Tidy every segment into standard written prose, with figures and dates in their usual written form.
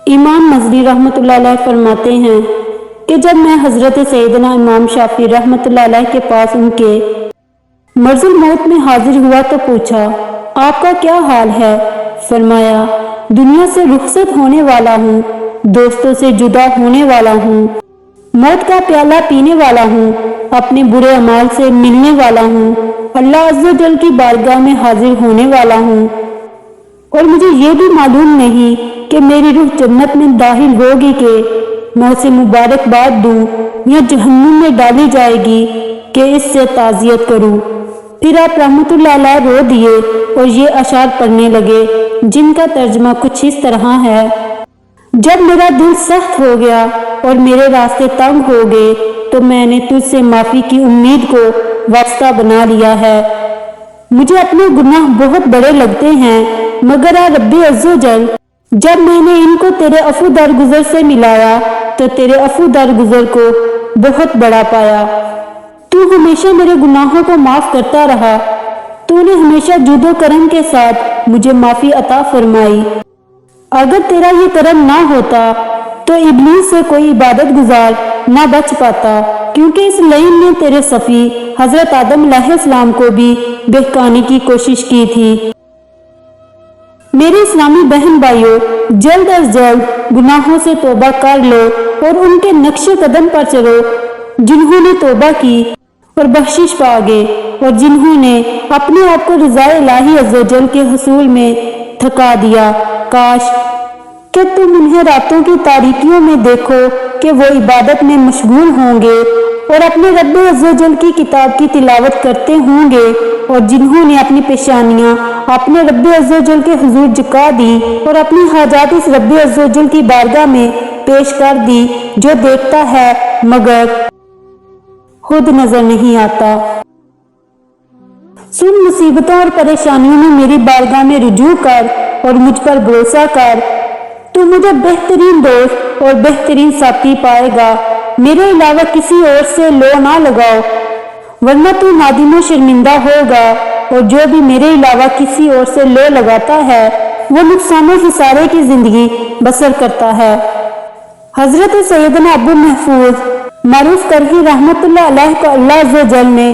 امام مزری رحمۃ اللہ علیہ فرماتے ہیں کہ جب میں حضرت سیدنا امام شافعی رحمۃ اللہ علیہ کے پاس ان کے مرض الموت میں حاضر ہوا تو پوچھا، آپ کا کیا حال ہے؟ فرمایا، دنیا سے رخصت ہونے والا ہوں، دوستوں سے جدا ہونے والا ہوں، موت کا پیالہ پینے والا ہوں، اپنے برے اعمال سے ملنے والا ہوں، اللہ عز و جل کی بارگاہ میں حاضر ہونے والا ہوں، اور مجھے یہ بھی معلوم نہیں کہ میری روح جنت میں داخل ہوگی کہ میں اسے مبارکباد دوں یا جہنم میں ڈالی جائے گی کہ اس سے تعزیت کروں۔ پھر آپ رحمت اللہ علیہ رو دیے اور یہ اشعار پڑھنے لگے جن کا ترجمہ کچھ اس طرح ہے: جب میرا دل سخت ہو گیا اور میرے راستے تنگ ہو گئے تو میں نے تجھ سے معافی کی امید کو واسطہ بنا لیا ہے۔ مجھے اپنے گناہ بہت بڑے لگتے ہیں، مگر اے رب عز و جل، جب میں نے ان کو تیرے عفو درگزر سے ملایا تو تیرے عفو درگزر کو بہت بڑا پایا۔ تو ہمیشہ میرے گناہوں کو معاف کرتا رہا، تو نے ہمیشہ جود و کرم کے ساتھ مجھے معافی عطا فرمائی۔ اگر تیرا یہ کرم نہ ہوتا تو ابلیس سے کوئی عبادت گزار نہ بچ پاتا، کیونکہ اس لعین نے تیرے صفی حضرت آدم علیہ السلام کو بھی بہکانے کی کوشش کی تھی۔ میرے اسلامی بہن بھائیوں، جلد از جلد گناہوں سے توبہ کر لو اور ان کے نقش قدم پر چلو جنہوں نے توبہ کی اور بخشش پا گئے، اور جنہوں نے اپنے آپ کو رضا الہی عز و جل کے حصول میں تھکا دیا۔ کاش کہ تم انہیں راتوں کی تاریکیوں میں دیکھو کہ وہ عبادت میں مشغول ہوں گے اور اپنے رب عز و جل کی کتاب کی تلاوت کرتے ہوں گے، اور جنہوں نے اپنی پیشانیاں اپنے رب عز و جل کے حضور جھکا دی اور اپنی حاجات اس رب عز و جل کی بارگاہ میں پیش کر دی، جو دیکھتا ہے مگر خود نظر نہیں آتا۔ سن مصیبتوں اور پریشانیوں میں میری بارگاہ میں رجوع کر اور مجھ پر بھروسہ کر، تو مجھے بہترین دوست اور بہترین ساتھی پائے گا۔ میرے علاوہ کسی اور سے لو نہ لگاؤ، ورنہ تو نادم و شرمندہ ہوگا، اور جو بھی میرے علاوہ کسی اور سے لو لگاتا ہے وہ نقصان و خسارے کی زندگی بسر کرتا ہے۔ حضرت سیدنا ابو محفوظ معروف کرہی رحمت اللہ علیہ کو اللہ عز و جل نے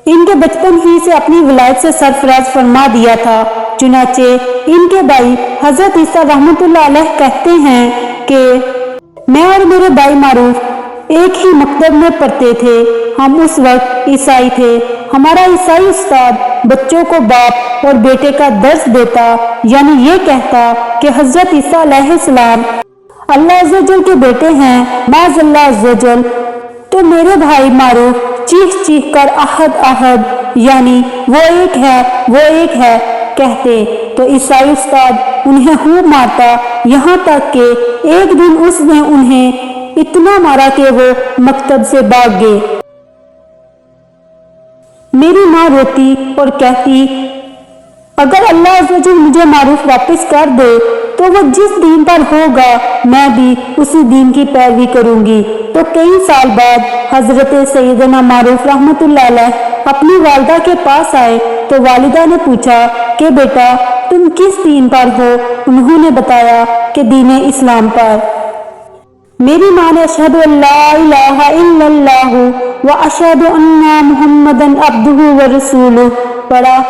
ان کے بچپن ہی سے اپنی ولایت سے سرفراز فرما دیا تھا۔ چنانچہ ان کے بھائی حضرت عیسیٰ رحمت اللہ علیہ کہتے ہیں کہ میں اور میرے بھائی معروف ایک ہی مکتب میں پڑھتے تھے، ہم اس وقت عیسائی تھے۔ ہمارا عیسائی استاد بچوں کو باپ اور بیٹے کا درس دیتا، یعنی یہ کہتا کہ حضرت عیسیٰ علیہ السلام اللہ عز و جل کے بیٹے ہیں، معاذ اللہ عز و جل، تو میرے بھائی معروف چیخ چیخ کر احد احد، یعنی وہ ایک ہے، وہ ایک ہے کہتے، تو عیسائی استاد انہیں خوب مارتا، یہاں تک کہ ایک دن اس نے انہیں اتنا مارا کہ وہ مکتب سے بھاگ گئے۔ میری ماں روتی اور کہتی، اگر اللہ عز و جل مجھے معروف واپس کر دے تو وہ جس دین پر ہوگا میں بھی اسی دین کی پیروی کروں گی۔ تو کئی سال بعد حضرت سیدنا معروف رحمت اللہ علیہ اپنی والدہ کے پاس آئے تو والدہ نے پوچھا کہ بیٹا تم کس دین پر ہو؟ انہوں نے بتایا کہ دین اسلام پر۔ میری ماں نے اشہد ان لا الہ الا اللہ و اشہد ان محمدن عبدہ و رسولہ پڑھا۔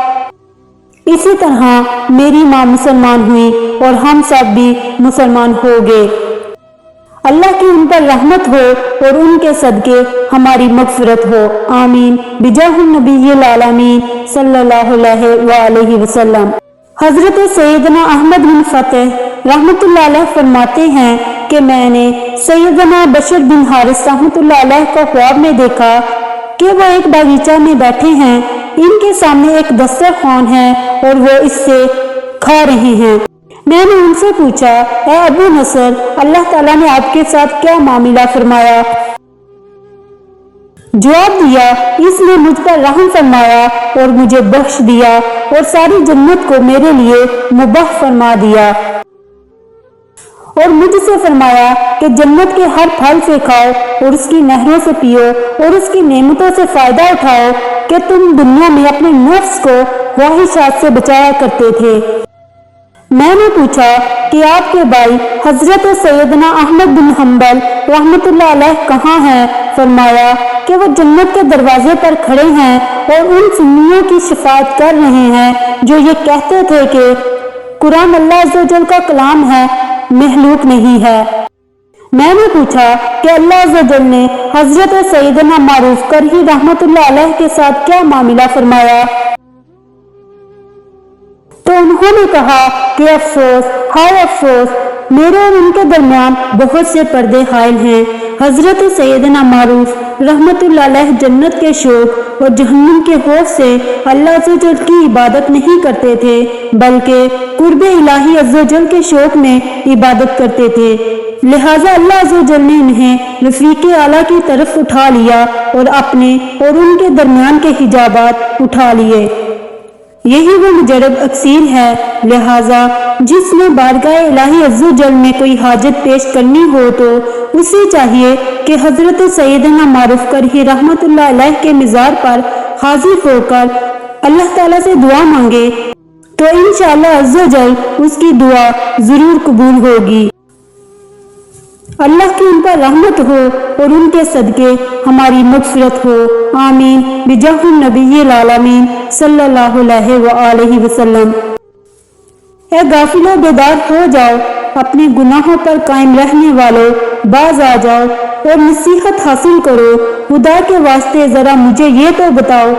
اسی طرح میری ماں مسلمان ہوئی اور ہم سب بھی مسلمان ہو گئے۔ اللہ کی ان پر رحمت ہو اور ان کے صدقے ہماری مغفرت ہو، آمین، بجاہ النبی العالمین صلی اللہ علیہ وآلہ وسلم۔ حضرت سیدنا احمد بن فتح رحمت اللہ علیہ فرماتے ہیں کہ میں نے سیدنا بشر بن حارث رحمت اللہ علیہ کو خواب میں دیکھا کہ وہ ایک باغیچہ میں بیٹھے ہیں، ان کے سامنے ایک دسترخوان ہے اور وہ اس سے کھا رہے ہیں۔ میں نے ان سے پوچھا، اے ابو نصر، اللہ تعالیٰ نے آپ کے ساتھ کیا معاملہ فرمایا؟ جواب دیا، اس نے مجھ پر رحم فرمایا اور مجھے بخش دیا اور ساری جنت کو میرے لیے مباح فرما دیا، اور مجھ سے فرمایا کہ جنت کے ہر پھل سے کھاؤ اور اس کی نہروں سے پیو اور اس کی نعمتوں سے فائدہ اٹھاؤ کہ تم دنیا میں اپنے نفس کو خواہشات سے بچایا کرتے تھے۔ میں نے پوچھا کہ آپ کے بھائی حضرت سیدنا احمد بن حنبل رحمۃ اللہ علیہ کہاں ہیں؟ فرمایا کہ وہ جنت کے دروازے پر کھڑے ہیں اور ان سنیوں کی شفاعت کر رہے ہیں جو یہ کہتے تھے کہ قرآن اللہ عز و جل کا کلام ہے، مخلوق نہیں ہے۔ میں نے پوچھا کہ اللہ عز و جل نے حضرت سیدنا معروف کرہی رحمۃ اللہ علیہ کے ساتھ کیا معاملہ فرمایا؟ تو انہوں نے کہا کہ افسوس، ہائے افسوس، میرے اور ان کے درمیان بہت سے پردے حائل ہیں۔ حضرت سیدنا معروف رحمۃ اللہ علیہ جنت کے شوق اور جہنم کے خوف سے اللہ عز و جل کی عبادت نہیں کرتے تھے، بلکہ قرب الہی عز و جل کے شوق میں عبادت کرتے تھے۔ لہٰذا اللہ عز و جل نے انہیں رفیق اعلیٰ کی طرف اٹھا لیا اور اپنے اور ان کے درمیان کے حجابات اٹھا لیے۔ یہی وہ مجرب اکسیر ہے۔ لہٰذا جس نے بارگاہ الہی عز و جل میں کوئی حاجت پیش کرنی ہو تو اسے چاہیے کہ حضرت سیدنا معروف کرہی رحمۃ اللہ علیہ کے مزار پر حاضر ہو کر اللہ تعالیٰ سے دعا مانگے، تو انشاءاللہ عز و جل اس کی دعا ضرور قبول ہوگی۔ اللہ کی ان پر رحمت ہو اور ان کے صدقے ہماری مغفرت ہو، آمین بجاہ النبی العالمین صلی اللہ علیہ وآلہ وسلم۔ اے غافلو، بیدار ہو جاؤ، اپنے گناہوں پر قائم رہنے والوں، باز آ جاؤ اور نصیحت حاصل کرو۔ خدا کے واسطے ذرا مجھے یہ تو بتاؤ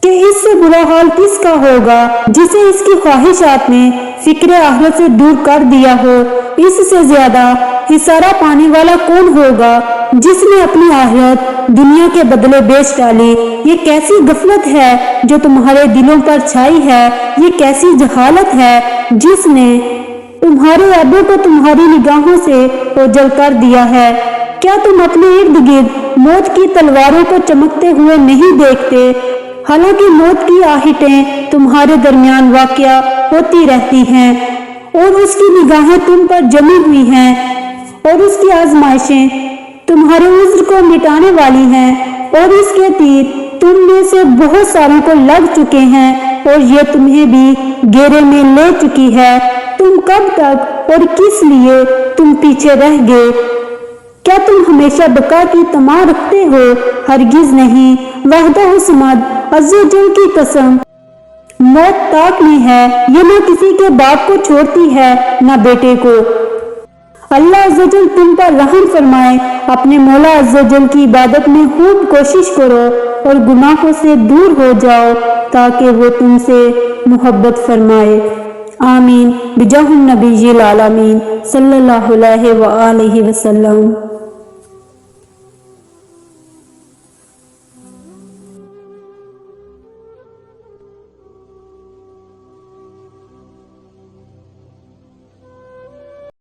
کہ اس سے برا حال کس کا ہوگا جسے اس کی خواہشات نے فکر آخرت سے دور کر دیا ہو؟ اس سے زیادہ خسارہ پانے والا کون ہوگا جس نے اپنی آخرت دنیا کے بدلے بیچ ڈالی؟ یہ کیسی غفلت ہے جو تمہارے دلوں پر چھائی ہے، یہ کیسی جہالت ہے جس نے تمہارے عیبوں کو تمہاری نگاہوں سے اوجھل کر دیا ہے۔ کیا تم اپنے ارد گرد موت کی تلواروں کو چمکتے ہوئے نہیں دیکھتے؟ حالانکہ موت کی آہٹیں تمہارے درمیان واقع ہوتی رہتی ہیں اور اس کی نگاہیں تم پر جمی ہوئی ہیں اور اس کی آزمائشیں تمہارے عذر کو مٹانے والی ہیں اور اس کے تیر تم میں سے بہت ساروں کو لگ چکے ہیں اور یہ تمہیں بھی گھیرے میں لے چکی ہے۔ تم کب تک اور کس لیے تم پیچھے رہ گئے؟ کیا تم ہمیشہ بقا کی طمع رکھتے ہو؟ ہرگز نہیں، وحدہ الصمد عز و جل کی قسم، موت طاق میں ہے، یہ نہ کسی کے باپ کو چھوڑتی ہے نہ بیٹے کو۔ اللہ عز و جل تم پر رحم فرمائے۔ اپنے مولا عز و جل کی عبادت میں خوب کوشش کرو اور گناہوں سے دور ہو جاؤ تاکہ وہ تم سے محبت فرمائے، آمین بجاہ النبی العالمین صلی اللہ علیہ وآلہ وسلم۔